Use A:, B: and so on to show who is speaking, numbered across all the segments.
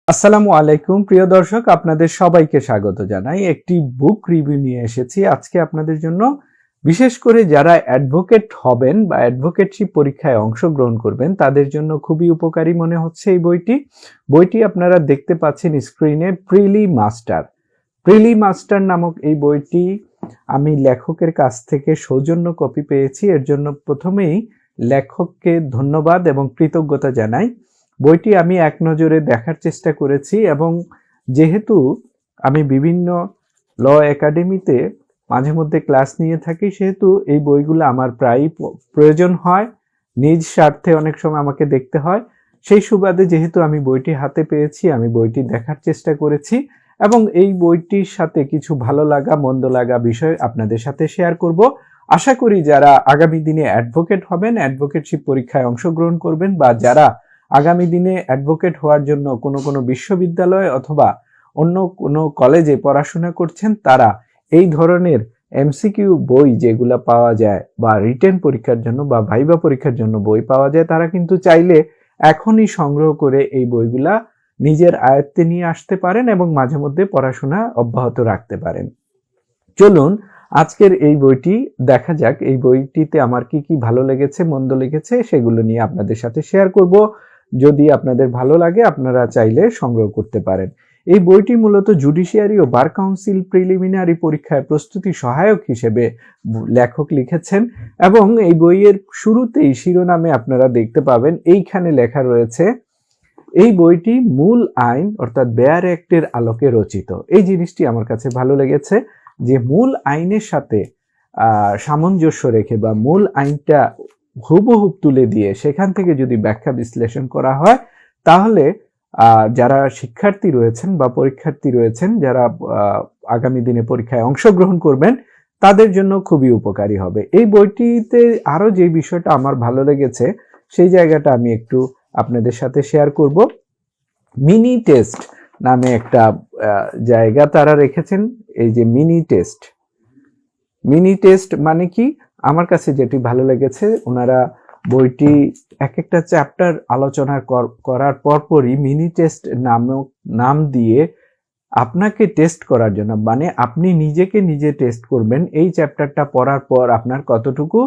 A: আসসালামু আলাইকুম প্রিয় দর্শক, আপনাদের সবাইকে স্বাগত জানাই। একটি বুক রিভিউ নিয়ে এসেছি আজকে আপনাদের জন্য। বিশেষ করে যারা অ্যাডভোকেট হবেন বা অ্যাডভোকেটশিপ পরীক্ষায় অংশগ্রহণ করবেন তাদের জন্য খুবই উপকারী মনে হচ্ছে এই বইটি আপনারা দেখতে পাচ্ছেন স্ক্রিনে। প্রিলি মাস্টার নামক এই বইটি আমি লেখকের কাছ থেকে সৌজন্য কপি পেয়েছি। এর জন্য প্রথমেই লেখককে ধন্যবাদ এবং কৃতজ্ঞতা জানাই। বইটি আমি এক নজরে দেখার চেষ্টা করেছি এবং যেহেতু আমি বিভিন্ন ল একাডেমিতে মাঝে মধ্যে ক্লাস নিয়ে থাকি, সেহেতু এই বইগুলো আমার প্রায়ই প্রয়োজন হয়। নিজ স্বার্থে অনেক সময় আমাকে দেখতে হয়। সেই সুবাদে যেহেতু আমি বইটি হাতে পেয়েছি, আমি বইটি দেখার চেষ্টা করেছি এবং এই বইটির সাথে কিছু ভালো লাগা মন্দ লাগা বিষয় আপনাদের সাথে শেয়ার করব। আশা করি যারা আগামী দিনে অ্যাডভোকেট হবেন, অ্যাডভোকেটশিপ পরীক্ষায় অংশগ্রহণ করবেন, বা যারা আগামী দিনে অ্যাডভোকেট হওয়ার জন্য কোনো বিশ্ববিদ্যালয় অথবা অন্য কোনো কলেজে পড়াশোনা করছেন, তারা এই ধরনের এমসিকিউ বই যেগুলা পাওয়া যায় বা রিটেন পরীক্ষার জন্য বা ভাইবা পরীক্ষার জন্য বই পাওয়া যায়, তারা কিন্তু চাইলে এখনই সংগ্রহ করে এই বইগুলা নিজের আয়ত্তে নিয়ে আসতে পারেন এবং মাঝে মধ্যে পড়াশোনা অব্যাহত রাখতে পারেন। চলুন আজকের এই বইটি দেখা যাক। এই বইটিতে আমার কি কি ভালো লেগেছে মন্দ লেগেছে সেগুলো নিয়ে আপনাদের সাথে শেয়ার করব। যদি আপনাদের ভালো লাগে আপনারা চাইলে সংগ্রহ করতে পারেন। এই বইটি মূলত জুডিশিয়ারি ও বার কাউন্সিল প্রিলিমিনারি পরীক্ষায় প্রস্তুতি সহায়ক হিসেবে লেখক লিখেছেন এবং এই বইয়ের শুরুতেই শিরোনামে আপনারা দেখতে পাবেন এইখানে লেখা রয়েছে, এই বইটি মূল আইন অর্থাৎ বেয়ার অ্যাক্টের আলোকে রচিত। এই জিনিসটি আমার কাছে ভালো লেগেছে যে মূল আইনের সাথে সামঞ্জস্য রেখে বা মূল আইনটা হুবহুব তুলে দিয়ে সেখান থেকে যদি ব্যাখ্যা বিশ্লেষণ করা হয়, তাহলে যারা শিক্ষার্থী রয়েছেন বা পরীক্ষার্থী রয়েছেন, যারা আগামী দিনে পরীক্ষায় অংশগ্রহণ করবেন, তাদের জন্য খুবই উপকারী হবে। এই বইটিতে আরো যে বিষয়টা আমার ভালো লেগেছে সেই জায়গাটা আমি একটু আপনাদের সাথে শেয়ার করব। মিনি টেস্ট নামে একটা জায়গা তারা রেখেছেন। এই যে মিনি টেস্ট মানে কি, আমার কাছে যেটি ভালো লেগেছে, ওনারা বইটি এক একটা চ্যাপ্টার আলোচনা করার পরপরই মিনি টেস্ট নাম দিয়ে আপনাকে টেস্ট করার জন্য, মানে আপনি নিজেকে নিজে টেস্ট করবেন এই চ্যাপ্টারটা পড়ার পর আপনার কতটুকু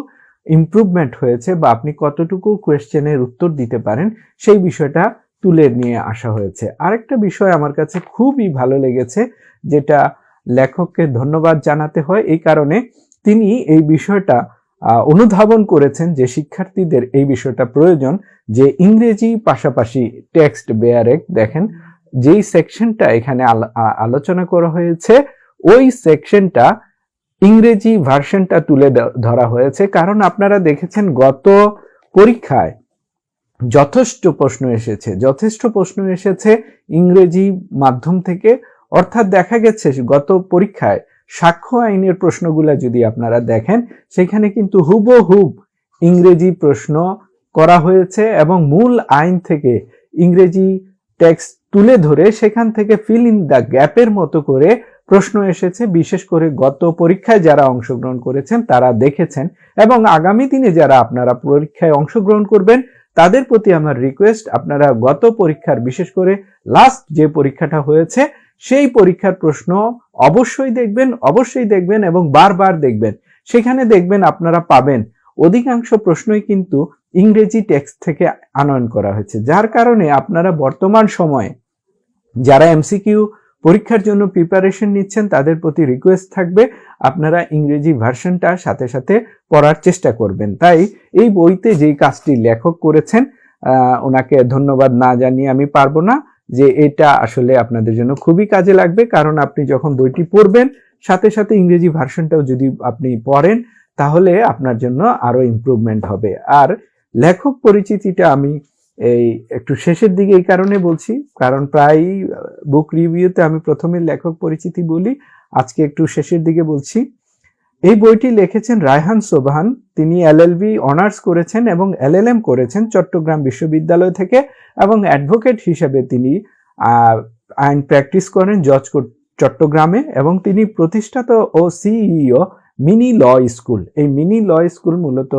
A: ইমপ্রুভমেন্ট হয়েছে বা আপনি কতটুকু কোয়েশ্চেনের উত্তর দিতে পারেন সেই বিষয়টা তুলে নিয়ে আসা হয়েছে। আরেকটা বিষয় আমার কাছে খুবই ভালো লেগেছে, যেটা লেখককে ধন্যবাদ জানাতে হয় এই কারণে, তিনি এই বিষয়টা অনুধাবন করেছেন যে শিক্ষার্থীদের এই বিষয়টা প্রয়োজন, যে ইংরেজি পাশাপাশি টেক্সট বেয়ার অ্যাক্ট। দেখেন যেই সেকশনটা এখানে আলোচনা করা হয়েছে ওই সেকশনটা ইংরেজি ভার্সনটা তুলে ধরা হয়েছে, কারণ আপনারা দেখেছেন গত পরীক্ষায় যথেষ্ট প্রশ্ন এসেছে ইংরেজি মাধ্যম থেকে। অর্থাৎ দেখা গেছে গত পরীক্ষায় সাক্ষ্য আইনের প্রশ্নগুলা যদি আপনারা দেখেন, সেখানে কিন্তু হুবহুব ইংরেজি প্রশ্ন করা হয়েছে এবং মূল আইন থেকে ইংরেজি টেক্সট তুলে ধরে সেখান থেকে ফিল ইন দ্য গ্যাপের মতো করে প্রশ্ন এসেছে। বিশেষ করে গত পরীক্ষায় যারা অংশগ্রহণ করেছেন তারা দেখেছেন, এবং আগামী দিনে যারা আপনারা পরীক্ষায় অংশগ্রহণ করবেন তাদের প্রতি আমার রিকোয়েস্ট, আপনারা গত পরীক্ষার বিশেষ করে লাস্ট যে পরীক্ষাটা হয়েছে সেই পরীক্ষার প্রশ্ন অবশ্যই দেখবেন এবং বারবার দেখবেন। সেখানে দেখবেন আপনারা পাবেন অধিকাংশ প্রশ্নই কিন্তু ইংরেজি টেক্সট থেকে আনয়ন করা হয়েছে, যার কারণে আপনারা বর্তমান সময়ে যারা এমসিকিউ পরীক্ষার জন্য প্রিপারেশন নিচ্ছেন তাদের প্রতি রিকোয়েস্ট থাকবে আপনারা ইংরেজি ভার্সনটা সাথে সাথে পড়ার চেষ্টা করবেন। তাই এই বইতে যেই কাজটি লেখক করেছেন, ওনাকে ধন্যবাদ না জানিয়ে আমি পারবো না, যে এটা আসলে আপনাদের জন্য খুবই কাজে লাগবে। কারণ আপনি যখন বইটি পড়বেন সাথে সাথে ইংরেজি ভার্সনটাও যদি আপনি পড়েন, তাহলে আপনার জন্য আরো ইমপ্রুভমেন্ট হবে। আর লেখক পরিচিতিটা আমি এই একটু শেষের দিকে এই কারণে বলছি, কারণ প্রায় বুক রিভিউতে আমি প্রথমে লেখক পরিচিতি বলি, আজকে একটু শেষের দিকে বলছি। এই বইটি লিখেছেন রায়হান সোবহান। তিনি এলএলবি অনার্স করেছেন এবং এলএলএম করেছেন চট্টগ্রাম বিশ্ববিদ্যালয় থেকে, এবং অ্যাডভোকেট হিসেবে তিনি আইন প্র্যাকটিস করেন জজ কোর্ট চট্টগ্রামে, এবং তিনি প্রতিষ্ঠাতা ও সিইও মিনি ল স্কুল। এই মিনি ল স্কুল মূলত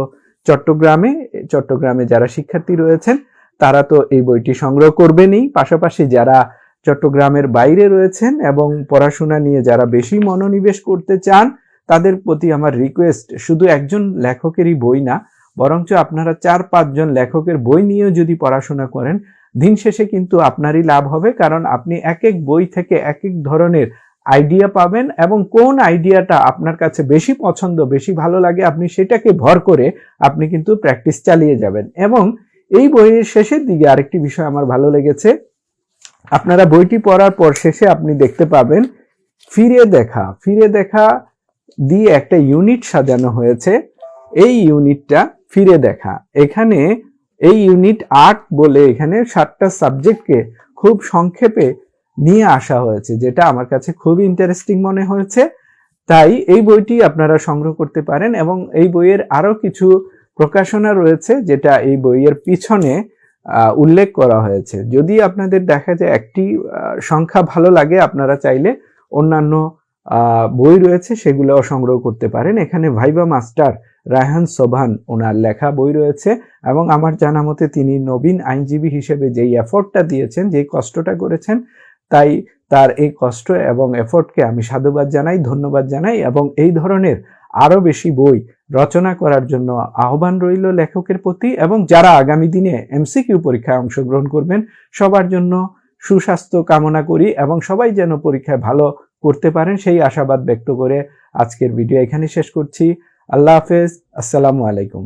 A: চট্টগ্রামে যারা শিক্ষার্থী রয়েছেন তারা তো এই বইটি সংগ্রহ করবেনই, পাশাপাশি যারা চট্টগ্রামের বাইরে রয়েছেন এবং পড়াশোনা নিয়ে যারা বেশি মনোনিবেশ করতে চান, তাদের প্রতি আমার রিকোয়েস্ট, শুধু একজন লেখকেরই বই না, বরঞ্চ আপনারা 4-5 জন লেখকের বই নিয়েও যদি পড়াশোনা করেন, দিন শেষে কিন্তু আপনারই লাভ হবে। কারণ আপনি এক এক বই থেকে এক এক ধরনের আইডিয়া পাবেন এবং কোন আইডিয়াটা আপনার কাছে বেশি পছন্দ, বেশি ভালো লাগে, আপনি সেটাকে ভর করে আপনি কিন্তু প্র্যাকটিস চালিয়ে যাবেন। এবং এই বইয়ের শেষের দিকে আরেকটি বিষয় আমার ভালো লেগেছে, আপনারা বইটি পড়ার পর শেষে আপনি দেখতে পাবেন ফিরে দেখা দিয়ে একটা ইউনিট সাজানো হয়েছে। এই ইউনিটটা ফিরে দেখা, এখানে এই ইউনিট 8 বলে এখানে 7টা সাবজেক্টকে খুব সংক্ষেপে নিয়ে আসা হয়েছে, যেটা আমার কাছে খুব ইন্টারেস্টিং মনে হয়েছে। তাই এই বইটি আপনারা সংগ্রহ করতে পারেন এবং এই বইয়ের আরো কিছু প্রকাশনা রয়েছে যেটা এই বইয়ের পিছনে উল্লেখ করা হয়েছে। যদি আপনাদের দেখা যায় একটি সংখ্যা ভালো লাগে, আপনারা চাইলে অন্যান্য বই রয়েছে সেগুলোও সংগ্রহ করতে পারেন। এখানে ভাইবা মাস্টার রায়হান সোবহান ওনার লেখা বই রয়েছে এবং আমার জানা মতে তিনি নবীন আইনজীবী হিসেবে যেই এফোর্টটা দিয়েছেন, যেই কষ্টটা করেছেন, তাই তার এই কষ্ট এবং এফোর্টকে আমি সাধুবাদ জানাই, ধন্যবাদ জানাই এবং এই ধরনের আরো বেশি বই রচনা করার জন্য আহ্বান রইল লেখকের প্রতি। এবং যারা আগামী দিনে এমসিকিউ পরীক্ষায় অংশগ্রহণ করবেন, সবার জন্য সুস্বাস্থ্য কামনা করি এবং সবাই যেন পরীক্ষায় ভালো করতে পারেন সেই আশাবাদ ব্যক্ত করে আজকের ভিডিও এখানে শেষ করছি। আল্লাহ হাফেজ, আসসালামু আলাইকুম।